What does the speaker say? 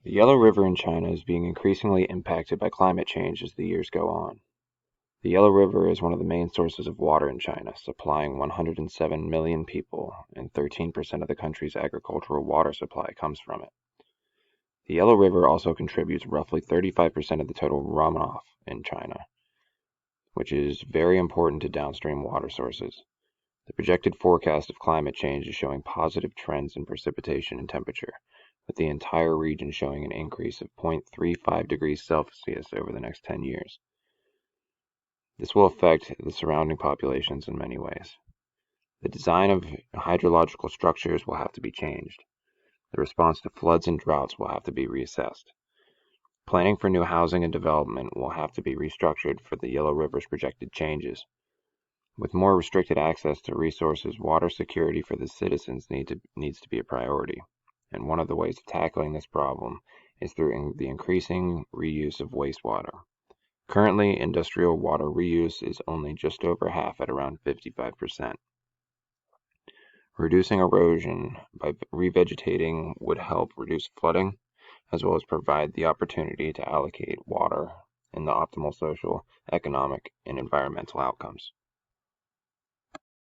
The Yellow River in China is being increasingly impacted by climate change as the years go on. The Yellow River is one of the main sources of water in China, supplying 107 million people, and 13% of the country's agricultural water supply comes from it. The Yellow River also contributes roughly 35% of the total runoff in China, which is very important to downstream water sources. The projected forecast of climate change is showing positive trends in precipitation and temperature, with the entire region showing an increase of 0.35 degrees Celsius over the next 10 years. This will affect the surrounding populations in many ways. The design of hydrological structures will have to be changed. The response to floods and droughts will have to be reassessed. Planning for new housing and development will have to be restructured for the Yellow River's projected changes. With more restricted access to resources, water security for the citizens needs to be a priority, and one of the ways of tackling this problem is through the increasing reuse of wastewater. Currently, industrial water reuse is only just over half at around 55%. Reducing erosion by revegetating would help reduce flooding, as well as provide the opportunity to allocate water in the optimal social, economic, and environmental outcomes.